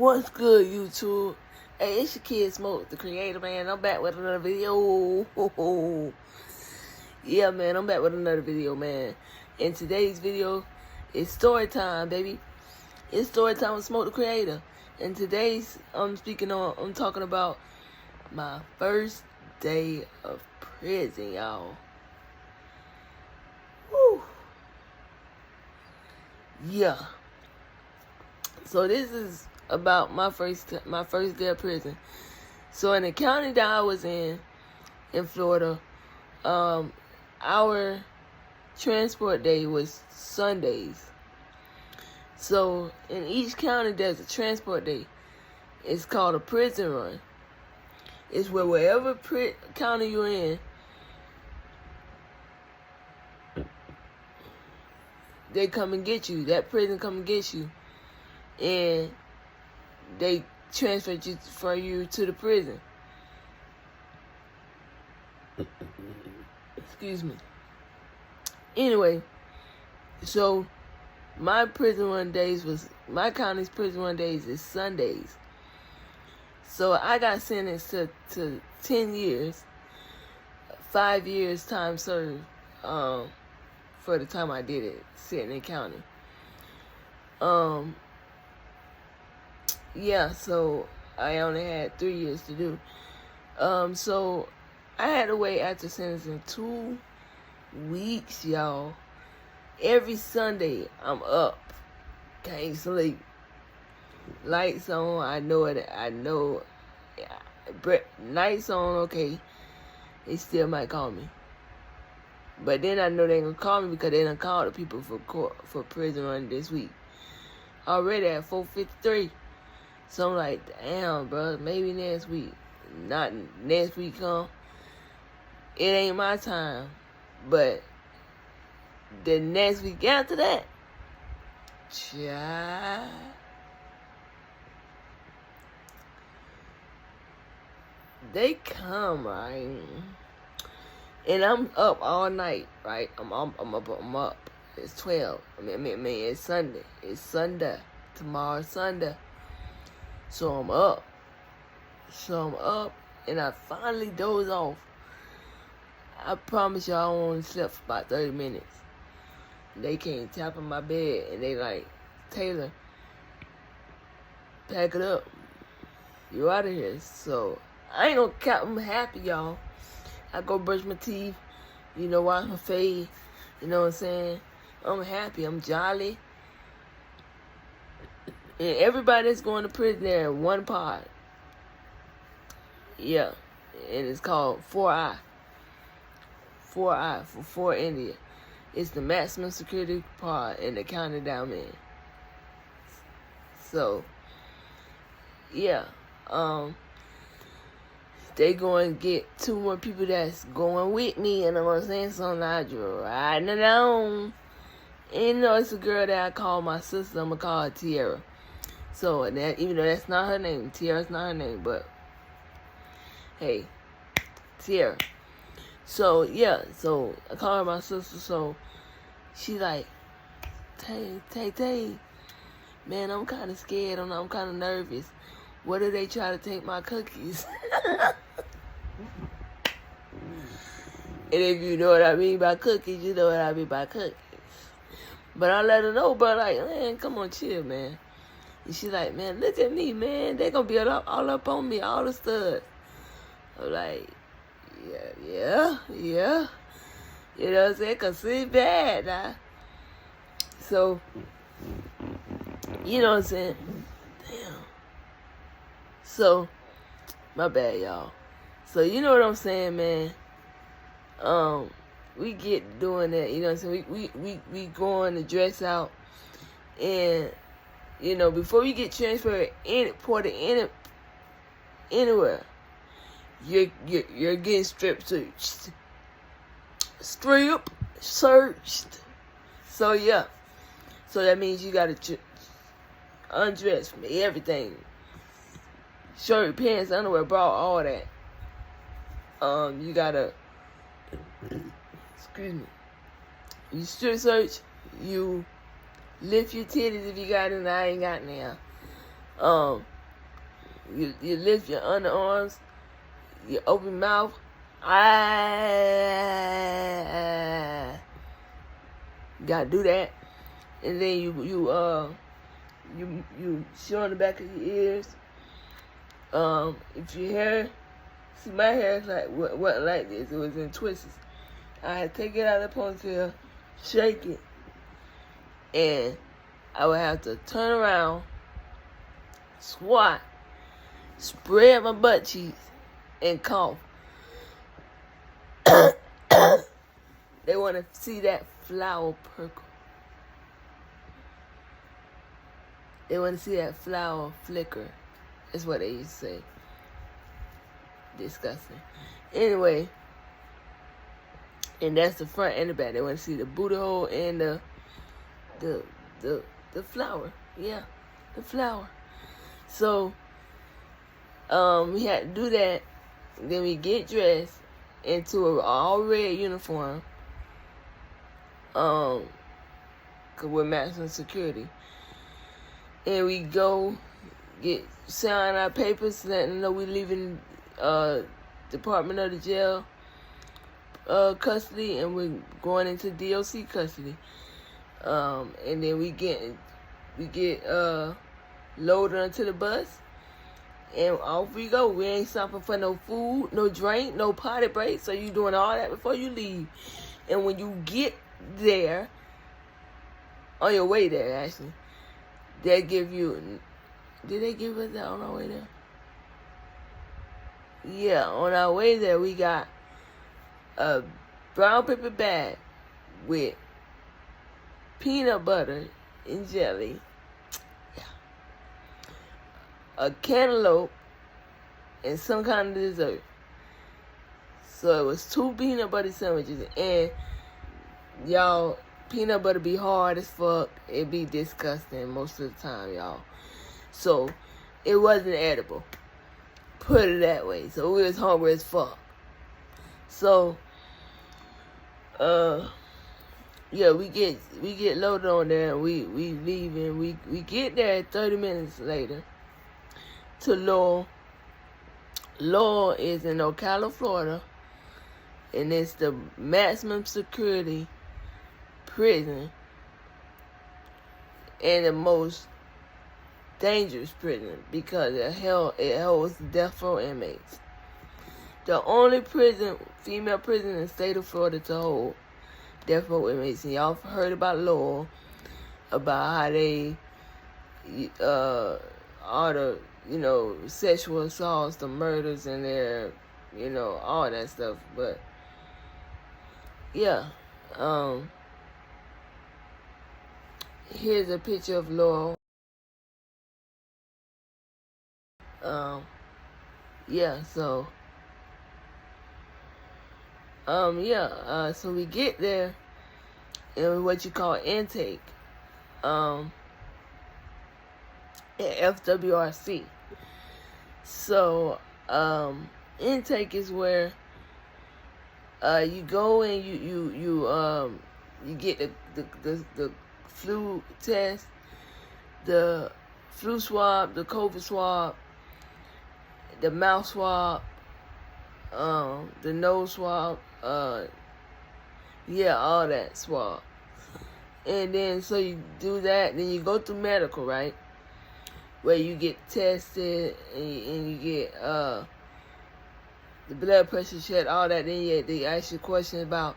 What's good, YouTube? Hey, it's your kid Smoke, the creator, man. I'm back with another video. Yeah, man, I'm back with another video, man. And today's video is story time, baby. It's story time with Smoke, the creator. And today's I'm talking about my first day of prison, y'all. Woo. Yeah. So this is about my first day of prison. So in the county that I was in Florida, our transport day was Sundays. So in each county there's a transport day. It's called a prison run. It's where wherever county you're in, they come and get you. That prison come and get you, and they transfer you to the prison. Excuse me. Anyway, so my county's prison run days is Sundays. So I got sentenced to 10 years, 5 years time served, for the time I did it, sitting in county. Yeah, so I only had 3 years to do. So I had to wait after sentencing 2 weeks, y'all. Every Sunday, I'm up. Can't sleep. Lights on, I know it. Nights on, okay. They still might call me. But then I know they ain't gonna call me because they done called the people for prison run this week. Already at 4:53. So I'm like, damn, bro, maybe next week. Not next week come. It ain't my time. But the next week after that, child, they come, right? And I'm up all night, right? I'm up. It's 12. I mean, it's Sunday. It's Sunday. Tomorrow's Sunday. So I'm up, and I finally doze off. I promise y'all I only slept for about 30 minutes. They came tapping my bed, and they like, Taylor, pack it up. You out of here. So I ain't gonna cap. I'm happy, y'all. I go brush my teeth, wash my face, you know what I'm saying? I'm happy, I'm jolly. And everybody that's going to prison there in one pod. Yeah. And it's called 4I. 4I for 4 India. It's the maximum security pod in the county down there. So, yeah. They going to get 2 more people that's going with me, and I'm going to say something like riding along. And it's a girl that I call my sister. I'm going to call her Tiara. So, even though that's not her name, Tiara's not her name, but hey, Tiara. So, yeah, so I call her my sister. So, she like, Tay, man, I'm kind of scared. I'm kind of nervous. What if they try to take my cookies? And if you know what I mean by cookies, you know what I mean by cookies. But I let her know, but like, man, come on, chill, man. And she like, man, look at me, man. They gonna be all up on me, all the stuff. I'm like, yeah. You know what I'm saying? Cause it's bad, nah. So, you know what I'm saying? Damn. So, my bad, y'all. So, you know what I'm saying, man? We get doing that, you know what I'm saying? We going to dress out, and before you get transferred anywhere, you're getting strip searched. So yeah, so that means you gotta undress from everything. Shirt, pants, underwear, bra, all that. You gotta, excuse me. You strip search. You lift your titties if you got it, and I ain't got now. You lift your underarms, you open mouth. Gotta do that, and then you show on the back of your ears. If your hair, see my hair is wasn't like this. It was in twists. I had to take it out of the ponytail, shake it, and I would have to turn around, squat, spread my butt cheeks, and cough. They want to see that flower perkle. They want to see that flower flicker. That's what they used to say. Disgusting. Anyway, and that's the front and the back. They want to see the booty hole and the flower. Yeah, the flower. So, we had to do that. Then we get dressed into an all red uniform. Cause we're maximum security. And we go sign our papers, letting them know we leaving Department of the Jail custody, and we're going into DOC custody. And then we get loaded onto the bus, and off we go. We ain't stopping for no food, no drink, no potty break. So you doing all that before you leave. And when you get there, on your way there, actually, they give you. Did they give us that on our way there? Yeah, on our way there, we got a brown paper bag with peanut butter and jelly, a cantaloupe, and some kind of dessert. So it was 2 peanut butter sandwiches, and y'all, peanut butter be hard as fuck. It be disgusting most of the time, y'all. So it wasn't edible. Put it that way. So we was hungry as fuck. So yeah, we get loaded on there, and we leave, and we get there 30 minutes later to Lowell. Lowell is in Ocala, Florida, and it's the maximum security prison and the most dangerous prison because it holds death row inmates. The only female prison in the state of Florida to hold death row inmates. And y'all heard about Lowell, about how they, all the, sexual assaults, the murders, and their, all that stuff. But, yeah, here's a picture of Lowell. So we get there, and what you call intake, at FWRC. So, intake is where, you go and you get the flu test, the flu swab, the COVID swab, the mouth swab, the nose swab, all that swab. And then, so you do that, then you go through medical, right? Where you get tested, and you get, the blood pressure check, all that. Then they ask you questions about,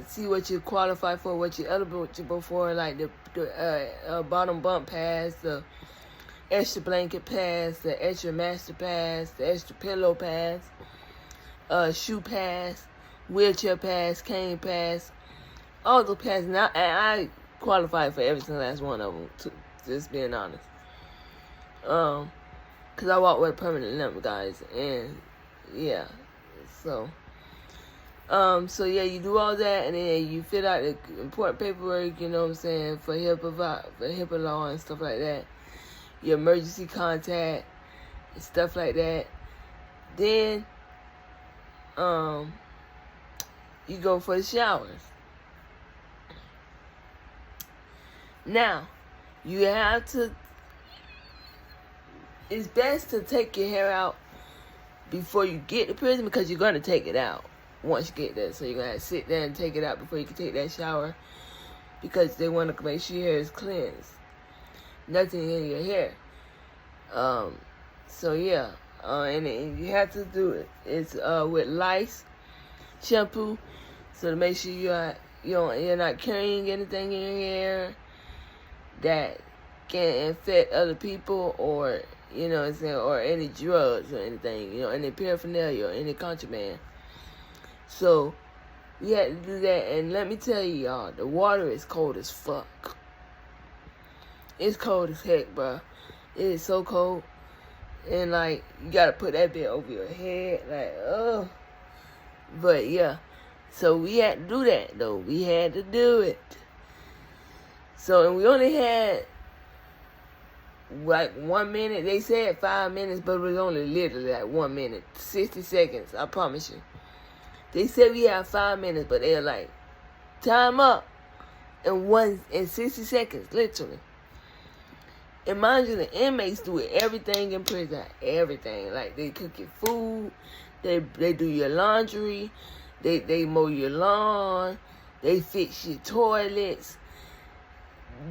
see what you qualify for, what you're eligible for, like the bottom bump pass, the extra blanket pass, the extra master pass, the extra pillow pass, shoe pass, wheelchair pass, cane pass, all those passes. And I qualified for every single last one of them, just being honest. Because I walk with a permanent limp, guys, and yeah, so you do all that, and then you fill out the important paperwork, you know what I'm saying, for HIPAA law and stuff like that, your emergency contact, and stuff like that. Then, you go for the showers. Now, you have to, it's best to take your hair out before you get to prison, because you're going to take it out once you get there. So you're going to have to sit there and take it out before you can take that shower, because they want to make sure your hair is cleansed. Nothing in your hair. So yeah, and you have to do it. It's with lice shampoo, so to make sure you're not carrying anything in your hair that can infect other people, or or any drugs or anything, any paraphernalia or any contraband. So we had to do that, and let me tell you, y'all, the water is cold as fuck. It's cold as heck, bro. It is so cold. And, like, you gotta put that bit over your head. Like, oh. But, yeah. So, we had to do that, though. We had to do it. So, and we only had, like, 1 minute. They said 5 minutes, but it was only literally, like, 1 minute. 60 seconds, I promise you. They said we had 5 minutes, but they were like, time up in 60 seconds, literally. And mind you, the inmates do everything in prison. Everything. Like, they cook your food. They do your laundry. They mow your lawn. They fix your toilets.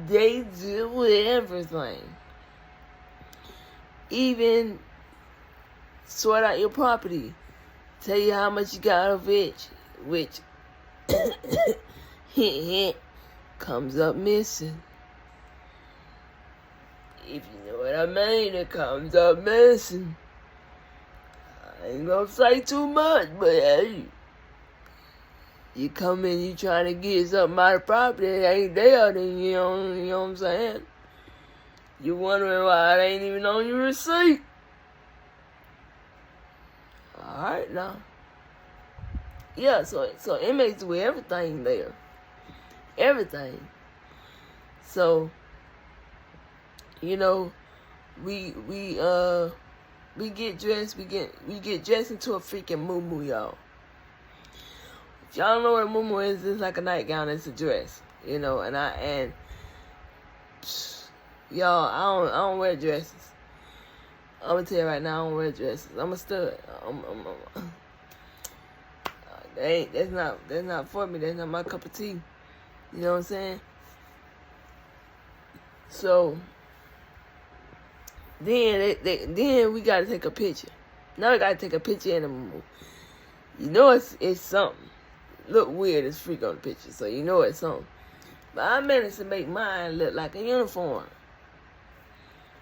They do everything. Even sort out your property. Tell you how much you got of it. Which, hint, hint, comes up missing. If you know what I mean, it comes up missing. I ain't gonna say too much, but hey, you come in, you trying to get something out of property, it ain't there, then you know what I'm saying? You wondering why it ain't even on your receipt. Alright now. Yeah, so inmates do everything there. Everything. So, we get dressed. We get dressed into a freaking muumuu, y'all. If y'all don't know what a muumuu is, it's like a nightgown. It's a dress, and y'all, I don't wear dresses. I'm gonna tell you right now, I don't wear dresses. I'm a stud. That's not for me. That's not my cup of tea. You know what I'm saying? So then we gotta take a picture. Now we gotta take a picture in the muumuu. You know it's something. Look weird as freak on the picture, so you know it's something. But I managed to make mine look like a uniform.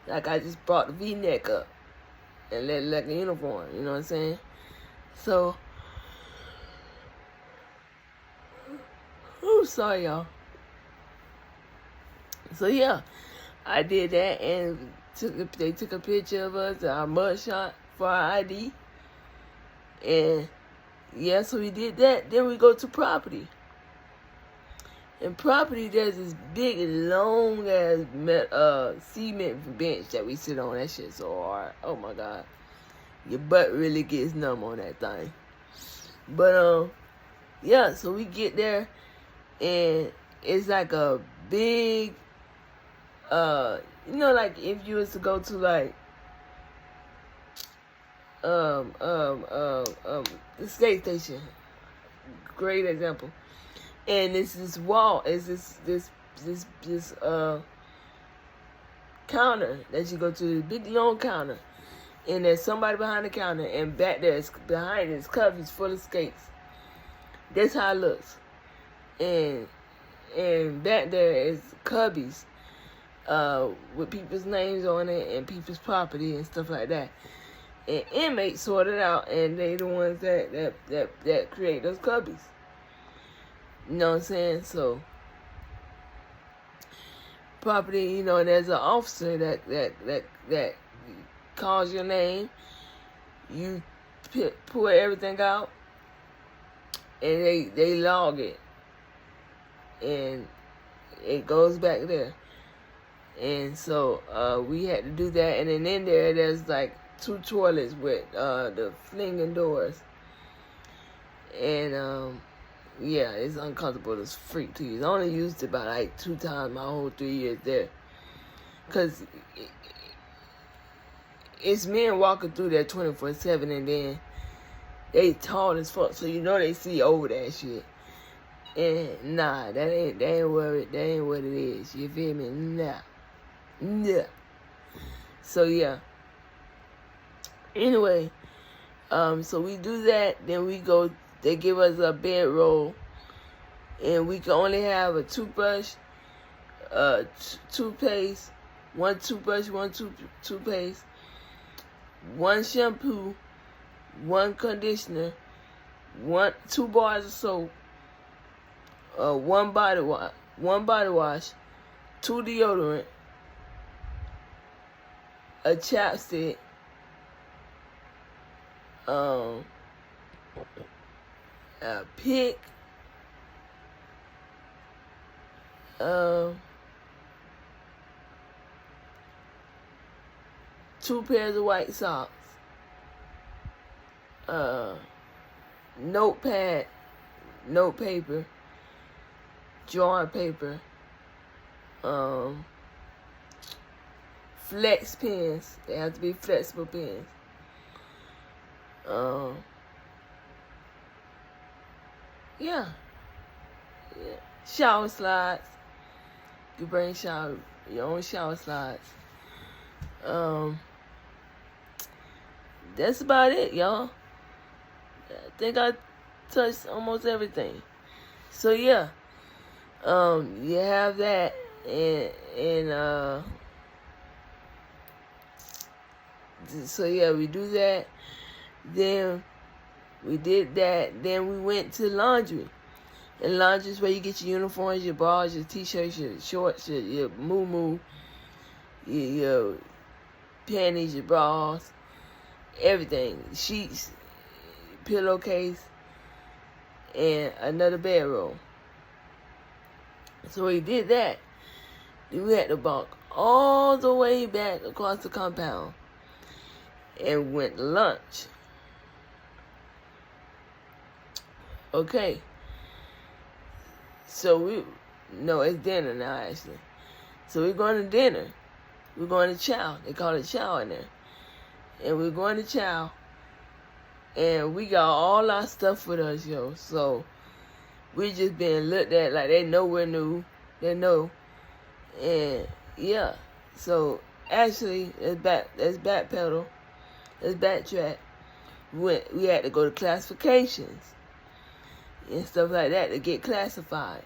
Like I just brought the V-neck up and let it look like a uniform. You know what I'm saying? So, sorry y'all. So yeah, I did that, and they took a picture of us, our mugshot for our ID. And yeah, so we did that. Then we go to property. In property, there's this big, long ass cement bench that we sit on. That shit's so hard. Oh my God, your butt really gets numb on that thing. But yeah, so we get there, and it's like a big, like if you was to go to like the skate station, great example. And it's this wall, is this counter that you go to, the big long counter, and there's somebody behind the counter, and back there, behind it, is cubbies full of skates. That's how it looks. And back there is cubbies with people's names on it and people's property and stuff like that. And inmates sort it out, and they the ones that create those cubbies. You know what I'm saying? So, property, there's an officer that calls your name. You pull everything out, and they log it, and it goes back there. And so we had to do that, and then in there's like 2 toilets with the flinging doors, and yeah, it's uncomfortable as freak to use. I only used it about like 2 times my whole 3 years there, cause it's men walking through there 24/7, and then they tall as fuck, so you know they see over that shit. And nah, that ain't what it is. You feel me? Nah. So yeah. Anyway, so we do that. Then we go. They give us a bedroll, and we can only have a toothbrush, toothpaste, one toothbrush, one toothpaste, one shampoo, one conditioner, 2 bars of soap, one body wash, 2 deodorant, a chapstick, a pick, 2 pairs of white socks, notepad, note paper, drawing paper, flex pens. They have to be flexible pens. Yeah. Shower slides. You bring your own shower slides. That's about it, y'all. I think I touched almost everything. So yeah, you have that, and so yeah, we do that. Then we did that. Then we went to laundry. And laundry is where you get your uniforms, your bras, your t-shirts, your shorts, your moo-moo, your panties, your bras, everything. Sheets, pillowcase, and another bedroll. So we did that. Then we had to walk all the way back across the compound and went to lunch. Okay. So it's dinner now, actually. So we're going to dinner. We're going to chow. They call it chow in there. And we're going to chow. And we got all our stuff with us, yo. So we just being looked at like they know we're new. They know. And yeah. So actually, let's backpedal. Let's backtrack. We had to go to classifications and stuff like that to get classified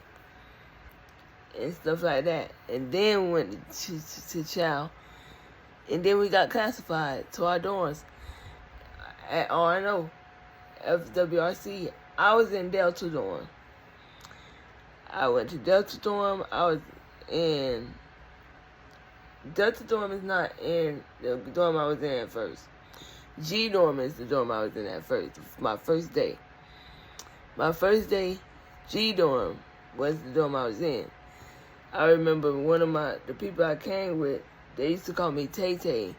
and stuff like that. And then we went to chow. And then we got classified to our dorms at RNO, FWRC. I was in Delta dorm. I went to Delta dorm. I was in Delta dorm is not in the dorm I was in at first. G dorm is the dorm I was in at first. My first day. My first day, G dorm was the dorm I was in. I remember the people I came with, they used to call me Tay Tay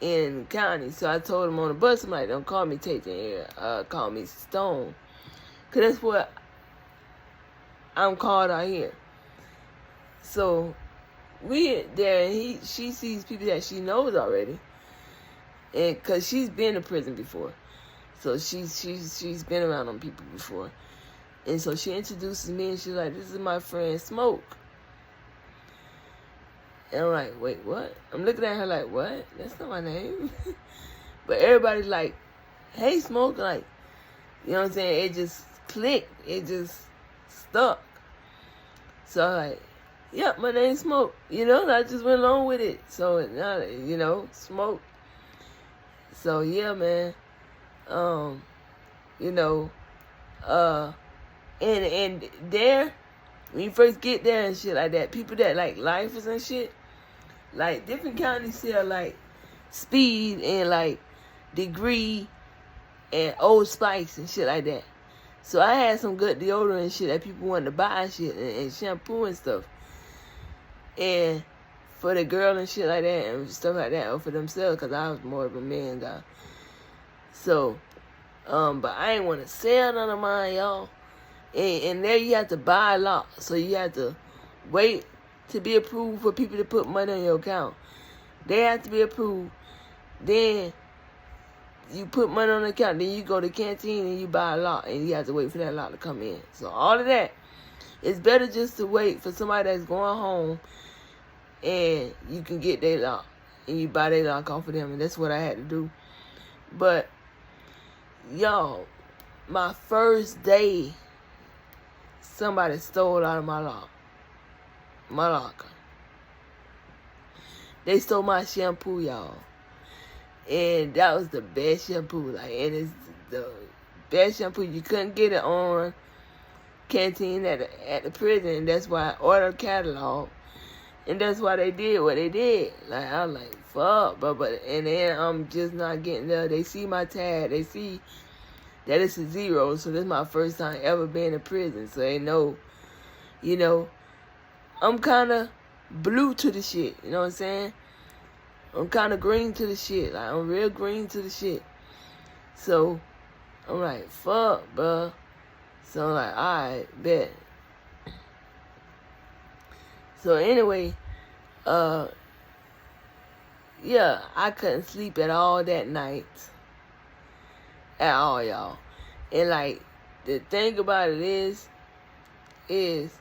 in county. So I told them on the bus, I'm like, don't call me Tay Tay here. Call me Stone. Because that's what I'm called out here. So we there, and she sees people that she knows already. And because she's been to prison before. So she's been around them people before. And so she introduces me, and she's like, this is my friend Smoke. And I'm like, wait, what? I'm looking at her like, what? That's not my name. But everybody's like, hey, Smoke. Like, you know what I'm saying? It just clicked. It just stuck. So I'm like, yep, my name's Smoke. You know, and I just went along with it. So, you know, Smoke. So, yeah, man. You know, and there, when you first get there and shit like that, people that like lifers and shit, like different counties sell like Speed and like Degree and Old Spice and shit like that. So I had some good deodorant and shit that people wanted to buy and shit, and shampoo and stuff. And for the girl and shit like that and stuff like that, or for themselves, because I was more of a man guy. So, but I ain't want to sell none of mine, y'all. And there you have to buy a lot. So you have to wait to be approved for people to put money on your account. They have to be approved. Then you put money on the account, then you go to the canteen and you buy a lot, and you have to wait for that lot to come in. So all of that, it's better just to wait for somebody that's going home and you can get their lot and you buy their lot off of them, and that's what I had to do. But y'all, my first day, somebody stole out of my locker. They stole my shampoo, y'all. And that was the best shampoo. Like, and it's the best shampoo. You couldn't get it on canteen at the prison. That's why I ordered a catalog. And that's why they did what they did. Like, I was like, fuck, but and then I'm just not getting there. They see my tag. They see that it's a 0. So this is my first time ever being in prison. So they know, you know, I'm kind of blue to the shit. You know what I'm saying? I'm kind of green to the shit. Like, I'm real green to the shit. So, I'm like, fuck, bruh. So, I'm like, alright, bet. So, anyway, yeah, I couldn't sleep at all that night. At all, y'all. And, like, the thing about it is,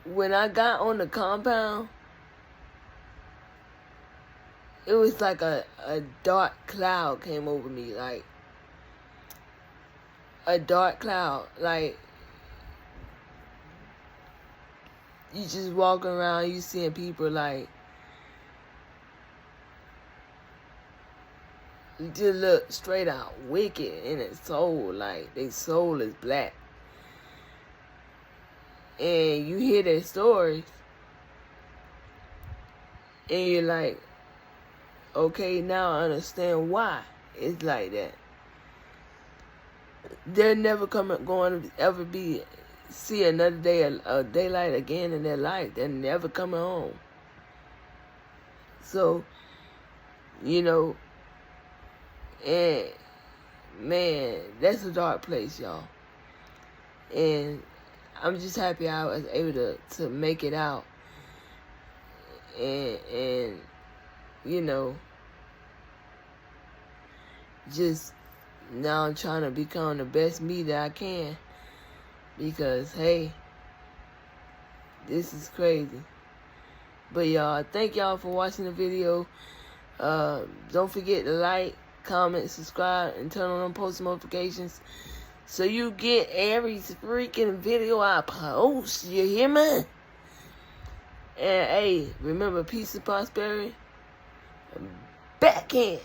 when I got on the compound, it was like a dark cloud came over me, like a dark cloud. Like, you just walking around, you seeing people like, you just look straight out wicked in its soul, like their soul is black. And you hear their stories, and you're like, okay, now I understand why it's like that. They're never going to ever see another day of daylight again in their life. They're never coming home. So, you know, and man, that's a dark place, y'all. And I'm just happy I was able to make it out. And you know, just now I'm trying to become the best me that I can, because hey, this is crazy. But y'all, thank y'all for watching the video. Don't forget to like, comment, subscribe, and turn on post notifications so you get every freaking video I post. You hear me? And hey, remember, peace and prosperity. Back in.